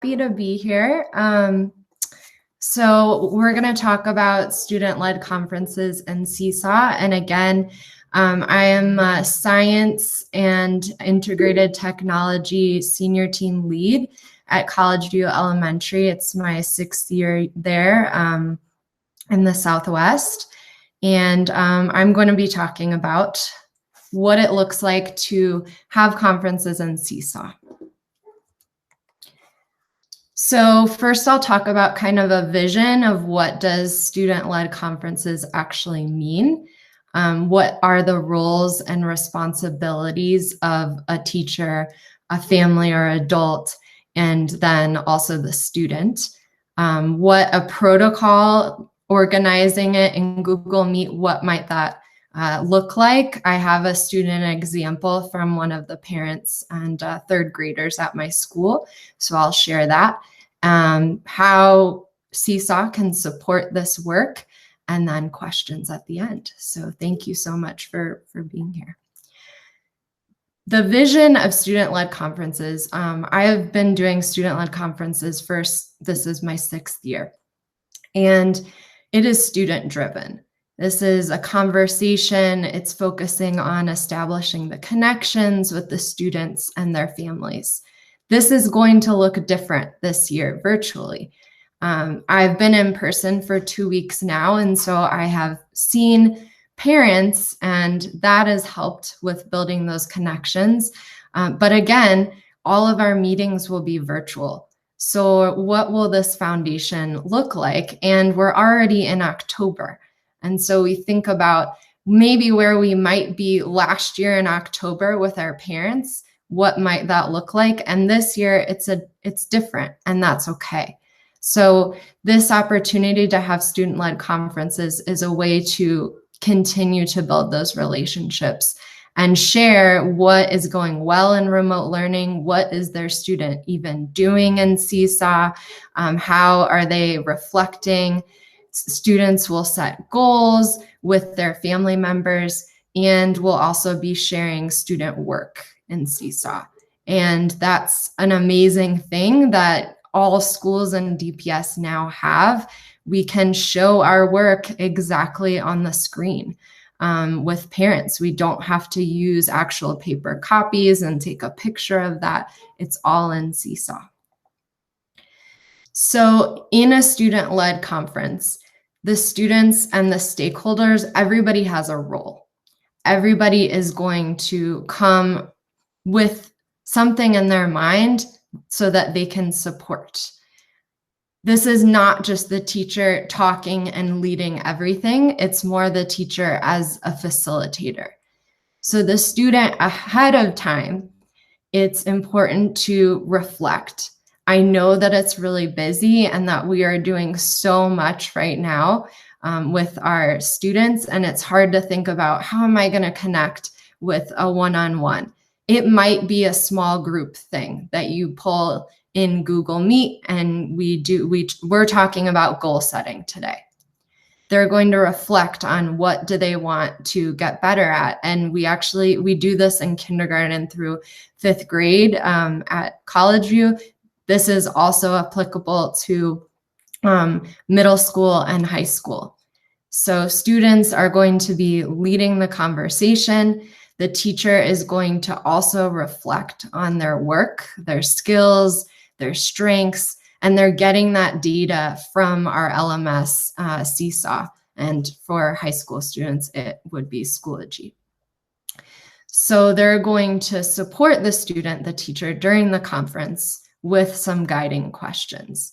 Happy to be here. So we're going to talk about student-led conferences and Seesaw. And again, I am a science and integrated technology senior team lead at College View Elementary. It's my 6th year there in the Southwest. And I'm going to be talking about what it looks like to have conferences in Seesaw. So first I'll talk about kind of a vision of what does student-led conferences actually mean? What are the roles and responsibilities of a teacher, a family or adult, and then also the student? What a protocol, organizing it in Google Meet, what might that look like? I have a student example from one of the parents and 3rd graders at my school, so I'll share that. How Seesaw can support this work, and then questions at the end. So thank you so much for being here. The vision of student-led conferences, I have been doing student-led conferences this is my 6th year, and it is student-driven. This is a conversation. It's focusing on establishing the connections with the students and their families. This is going to look different this year virtually. I've been in person for 2 weeks now, and so I have seen parents, and that has helped with building those connections. But again, all of our meetings will be virtual. So what will this foundation look like? And we're already in October. And so we think about maybe where we might be last year in October with our parents. What might that look like? And this year it's different, and that's okay. So this opportunity to have student-led conferences is a way to continue to build those relationships and share what is going well in remote learning, what is their student even doing in Seesaw, how are they reflecting. Students will set goals with their family members, and we'll also be sharing student work in Seesaw. And that's an amazing thing that all schools and DPS now have. We can show our work exactly on the screen with parents. We don't have to use actual paper copies and take a picture of that. It's all in Seesaw. So in a student-led conference, the students and the stakeholders, everybody has a role. Everybody is going to come with something in their mind so that they can support. This is not just the teacher talking and leading everything. It's more the teacher as a facilitator. So the student ahead of time, it's important to reflect. I know that it's really busy and that we are doing so much right now with our students, and it's hard to think about how am I going to connect with a one-on-one. It might be a small group thing that you pull in Google Meet, and we're talking about goal setting today. They're going to reflect on what do they want to get better at. And we do this in kindergarten through 5th grade at College View. This is also applicable to middle school and high school. So students are going to be leading the conversation. The teacher is going to also reflect on their work, their skills, their strengths, and they're getting that data from our LMS Seesaw. And for high school students, it would be Schoology. So they're going to support the student, the teacher, during the conference with some guiding questions.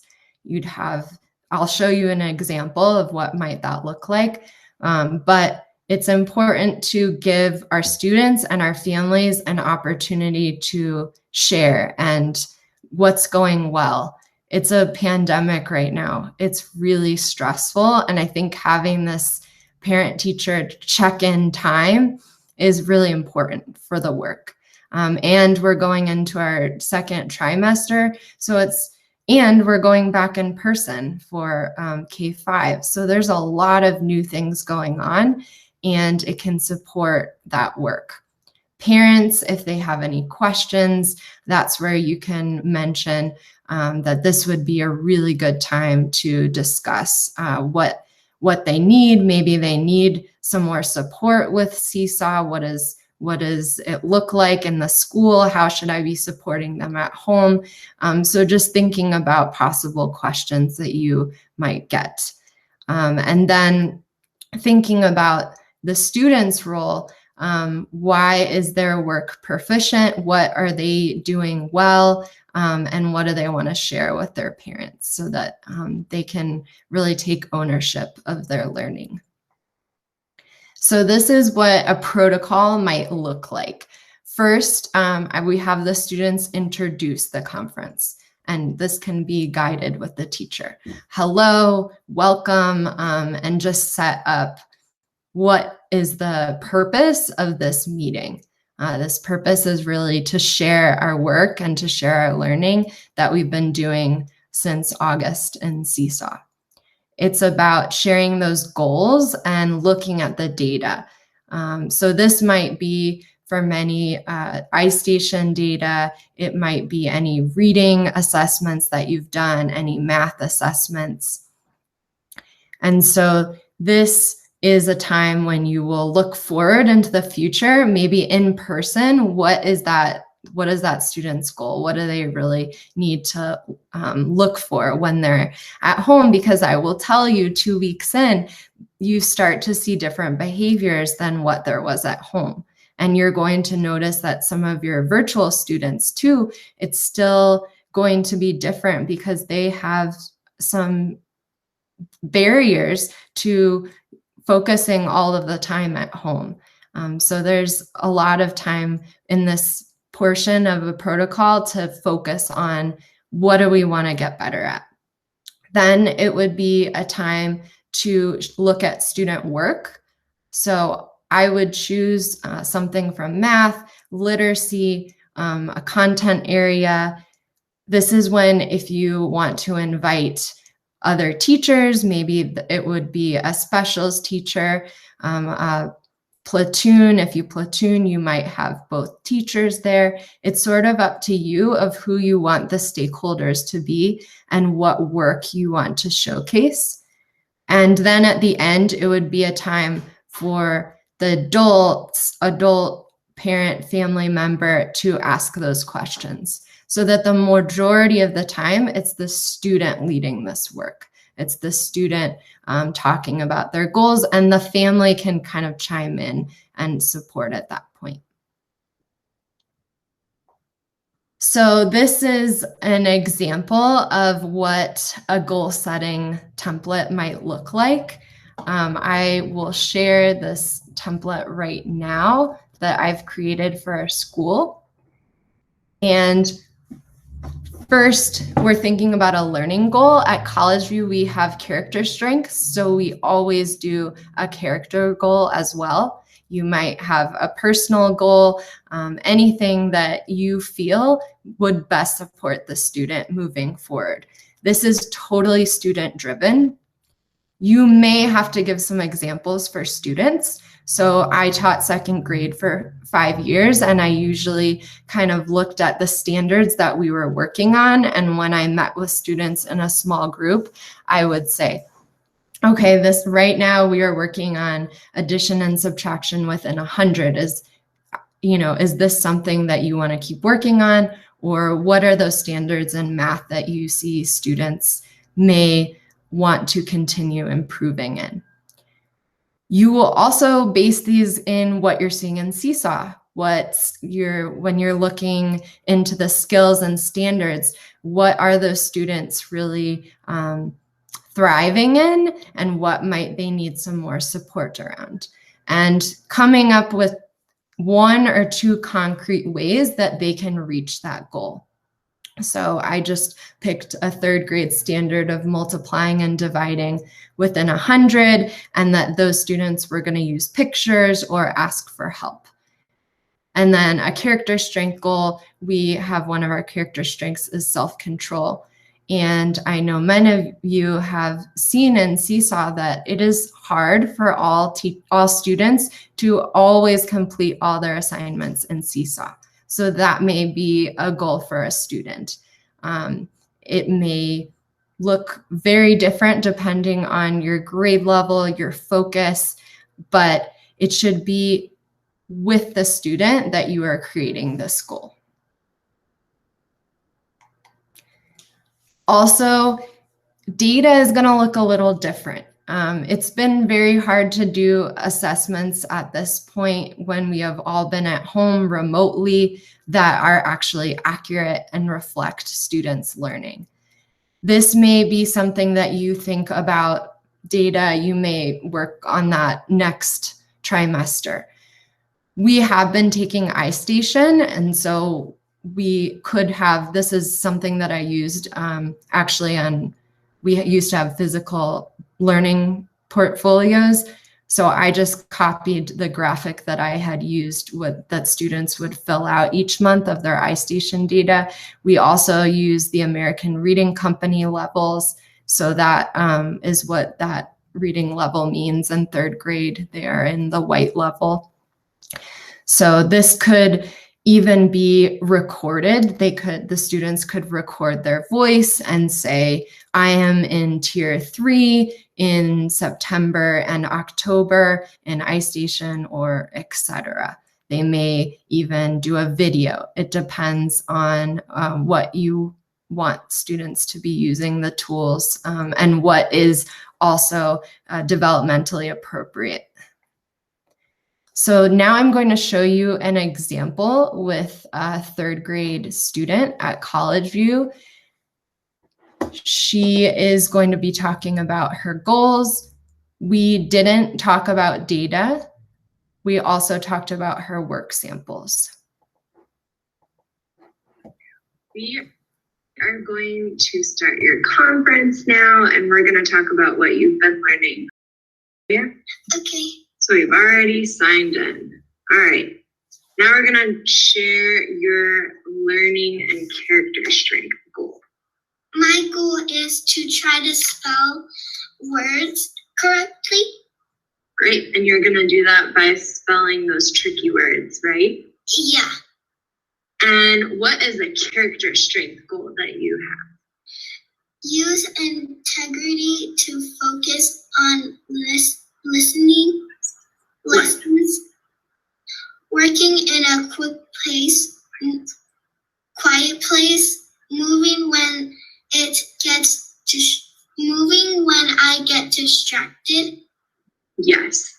I'll show you an example of what might that look like, but it's important to give our students and our families an opportunity to share and what's going well. It's a pandemic right now. It's really stressful. And I think having this parent-teacher check-in time is really important for the work. And we're going into our 2nd trimester. And we're going back in person for K-5. So there's a lot of new things going on, and it can support that work. Parents, if they have any questions, that's where you can mention that this would be a really good time to discuss what they need. Maybe they need some more support with Seesaw. What does it look like in the school? How should I be supporting them at home? So just thinking about possible questions that you might get. And then thinking about the student's role. Why is their work proficient? What are they doing well? And what do they want to share with their parents so that they can really take ownership of their learning? So this is what a protocol might look like. First, we have the students introduce the conference, and this can be guided with the teacher. Hello, welcome, and just set up what is the purpose of this meeting. This purpose is really to share our work and to share our learning that we've been doing since August in Seesaw. It's about sharing those goals and looking at the data. So this might be for many iStation data. It might be any reading assessments that you've done, any math assessments. And so this is a time when you will look forward into the future, maybe in person. What is that student's goal? What do they really need to look for when they're at home? Because I will tell you, 2 weeks in, you start to see different behaviors than what there was at home. And you're going to notice that some of your virtual students too, it's still going to be different because they have some barriers to focusing all of the time at home. So there's a lot of time in this portion of a protocol to focus on what do we want to get better at. Then it would be a time to look at student work. So I would choose something from math, literacy, a content area. This is when, if you want to invite other teachers, maybe it would be a specials teacher, a platoon. If you platoon, you might have both teachers there. It's sort of up to you of who you want the stakeholders to be and what work you want to showcase. And then at the end, it would be a time for the adult parent, family member to ask those questions, so that the majority of the time, it's the student leading this work. It's the student talking about their goals, and the family can kind of chime in and support at that point. So this is an example of what a goal setting template might look like. I will share this template right now that I've created for our school. And first, we're thinking about a learning goal. At College View, we have character strengths, so we always do a character goal as well. You might have a personal goal, anything that you feel would best support the student moving forward. This is totally student-driven. You may have to give some examples for students. So I taught second grade for 5 years, and I usually kind of looked at the standards that we were working on. And when I met with students in a small group, I would say, okay, this right now we are working on addition and subtraction within 100. Is this something that you want to keep working on? Or what are those standards in math that you see students may want to continue improving in? You will also base these in what you're seeing in Seesaw. When you're looking into the skills and standards, what are those students really thriving in, and what might they need some more support around? And coming up with 1 or 2 concrete ways that they can reach that goal. So I just picked a 3rd grade standard of multiplying and dividing within 100, and that those students were going to use pictures or ask for help. And then a character strength goal, we have one of our character strengths is self-control. And I know many of you have seen in Seesaw that it is hard for all students to always complete all their assignments in Seesaw. So that may be a goal for a student. It may look very different depending on your grade level, your focus, but it should be with the student that you are creating this goal. Also, data is going to look a little different. It's been very hard to do assessments at this point when we have all been at home remotely that are actually accurate and reflect students' learning. This may be something that you think about data. You may work on that next trimester. We have been taking iStation, and so we could have, this is something that I used actually on, we used to have physical learning portfolios. So I just copied the graphic that I had used that students would fill out each month of their iStation data. We also use the American Reading Company levels. So that is what that reading level means in third grade. They are in the white level. So this could even be recorded. The students could record their voice and say, I am in tier 3 in September and October in iStation, or etc. They may even do a video. It depends on what you want students to be using the tools and what is also developmentally appropriate. So now I'm going to show you an example with a third grade student at College View. She is going to be talking about her goals. We didn't talk about data. We also talked about her work samples. We are going to start your conference now, and we're going to talk about what you've been learning. Yeah? Okay. So we've already signed in. All right. Now we're going to share your learning and character strength goal. My goal is to try to spell words correctly. Great. And you're going to do that by spelling those tricky words, right? Yeah. And what is a character strength goal that you have? Use integrity to focus on listening, lessons, working in a quiet place, moving when I get distracted. Yes.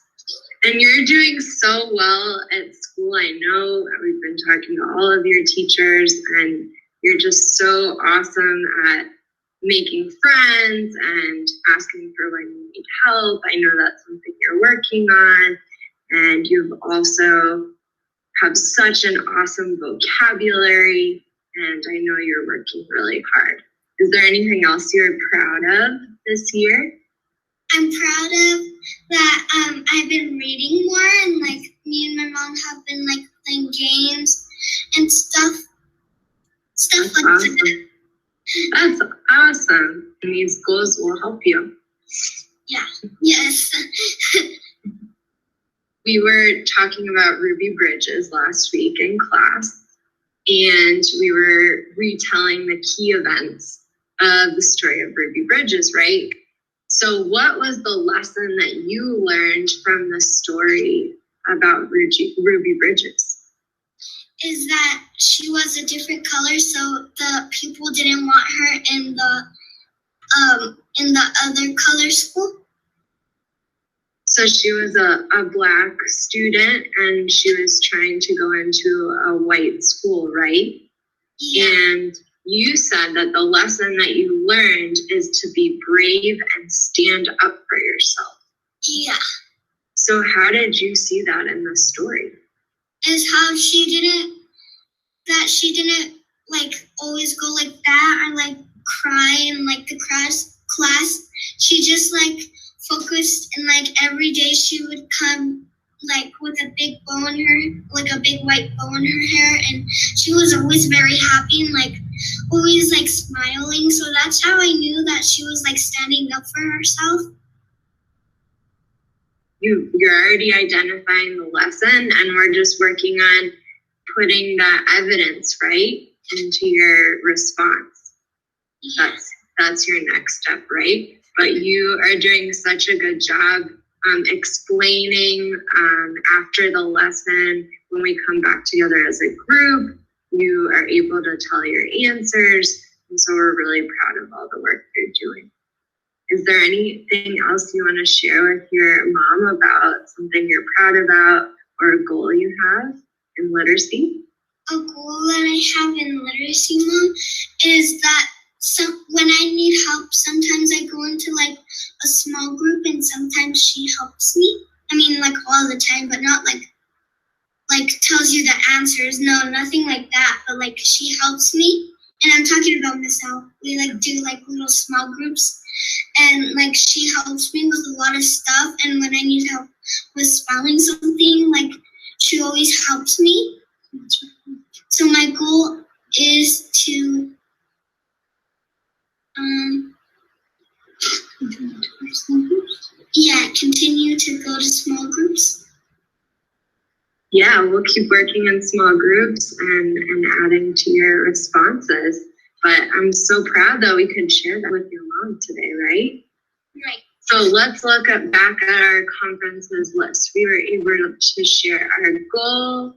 And you're doing so well at school. I know we've been talking to all of your teachers, and you're just so awesome at making friends and asking for when you need help. I know that's something you're working on. And you've also have such an awesome vocabulary, and I know you're working really hard. Is there anything else you're proud of this year? I'm proud of that I've been reading more, and like me and my mom have been like playing games and stuff That's like awesome. that. That's awesome. And these goals will help you. Yeah. Yes. We were talking about Ruby Bridges last week in class, and we were retelling the key events of the story of Ruby Bridges, right? So what was the lesson that you learned from the story about Ruby Bridges? Is that she was a different color, so the people didn't want her in the other color school. So she was a Black student, and she was trying to go into a white school, right? Yeah. And you said that the lesson that you learned is to be brave and stand up for yourself. Yeah. So how did you see that in the story? Is how she didn't like always go like that or like cry in like the class. She just like focused, and like every day she would come like with a big bow in her, like a big white bow in her hair, and she was always very happy and like always like smiling. So that's how I knew that she was like standing up for herself. You're already identifying the lesson, and we're just working on putting that evidence, right, into your response. That's your next step, right? But you are doing such a good job explaining after the lesson. When we come back together as a group, you are able to tell your answers, and so we're really proud of all the work you're doing. Is there anything else you want to share with your mom about something you're proud about or a goal you have in literacy? A goal that I have in literacy, Mom, is that when I need help, sometimes I go into like a small group and sometimes she helps me. I mean, like all the time, but not like tells you the answers. No, nothing like that. But like she helps me. And I'm talking about Miss L. We like do like little small groups, and like she helps me with a lot of stuff. And when I need help with spelling something, like she always helps me. So my goal is to continue to go to small groups. Yeah, we'll keep working in small groups and adding to your responses. But I'm so proud that we could share that with your mom today, right? Right. So let's look back at our conferences list. We were able to share our goal.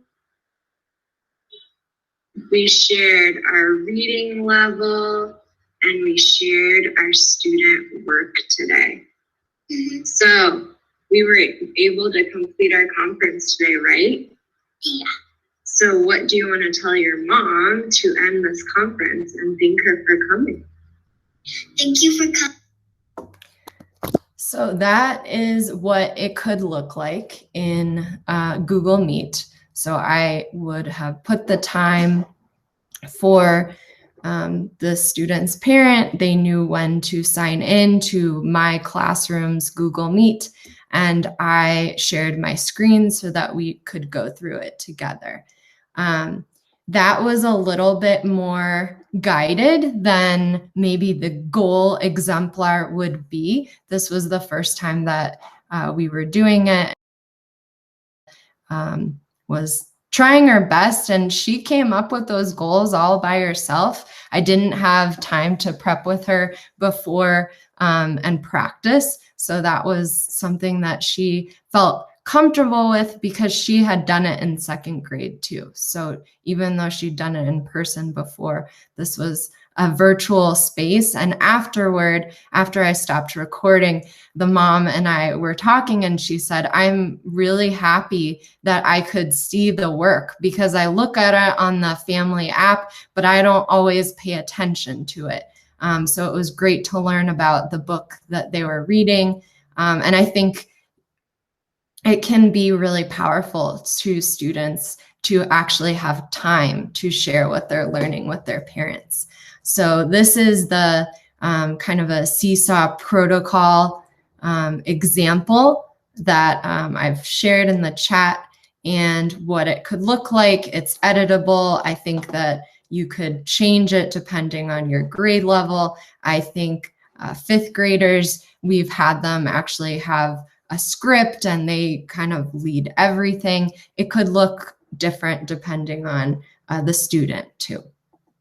We shared our reading level, and we shared our student work today. Mm-hmm. So we were able to complete our conference today, right? Yeah. So what do you want to tell your mom to end this conference and thank her for coming? Thank you for coming. So that is what it could look like in Google Meet. So I would have put the time for the student's parent. They knew when to sign in to my classroom's Google Meet, and I shared my screen so that we could go through it together. That was a little bit more guided than maybe the goal exemplar would be. This was the first time that we were doing it. Was trying her best, and she came up with those goals all by herself. I didn't have time to prep with her before and practice. So that was something that she felt comfortable with because she had done it in second grade too. So even though she'd done it in person before, this was a virtual space. And afterward, after I stopped recording, the mom and I were talking, and she said, I'm really happy that I could see the work because I look at it on the family app, but I don't always pay attention to it. So it was great to learn about the book that they were reading. And I think it can be really powerful to students to actually have time to share what they're learning with their parents. So this is the kind of a Seesaw protocol example that I've shared in the chat, and what it could look like. It's editable. I think that you could change it depending on your grade level. I think fifth graders, we've had them actually have a script and they kind of lead everything. It could look different depending on the student too.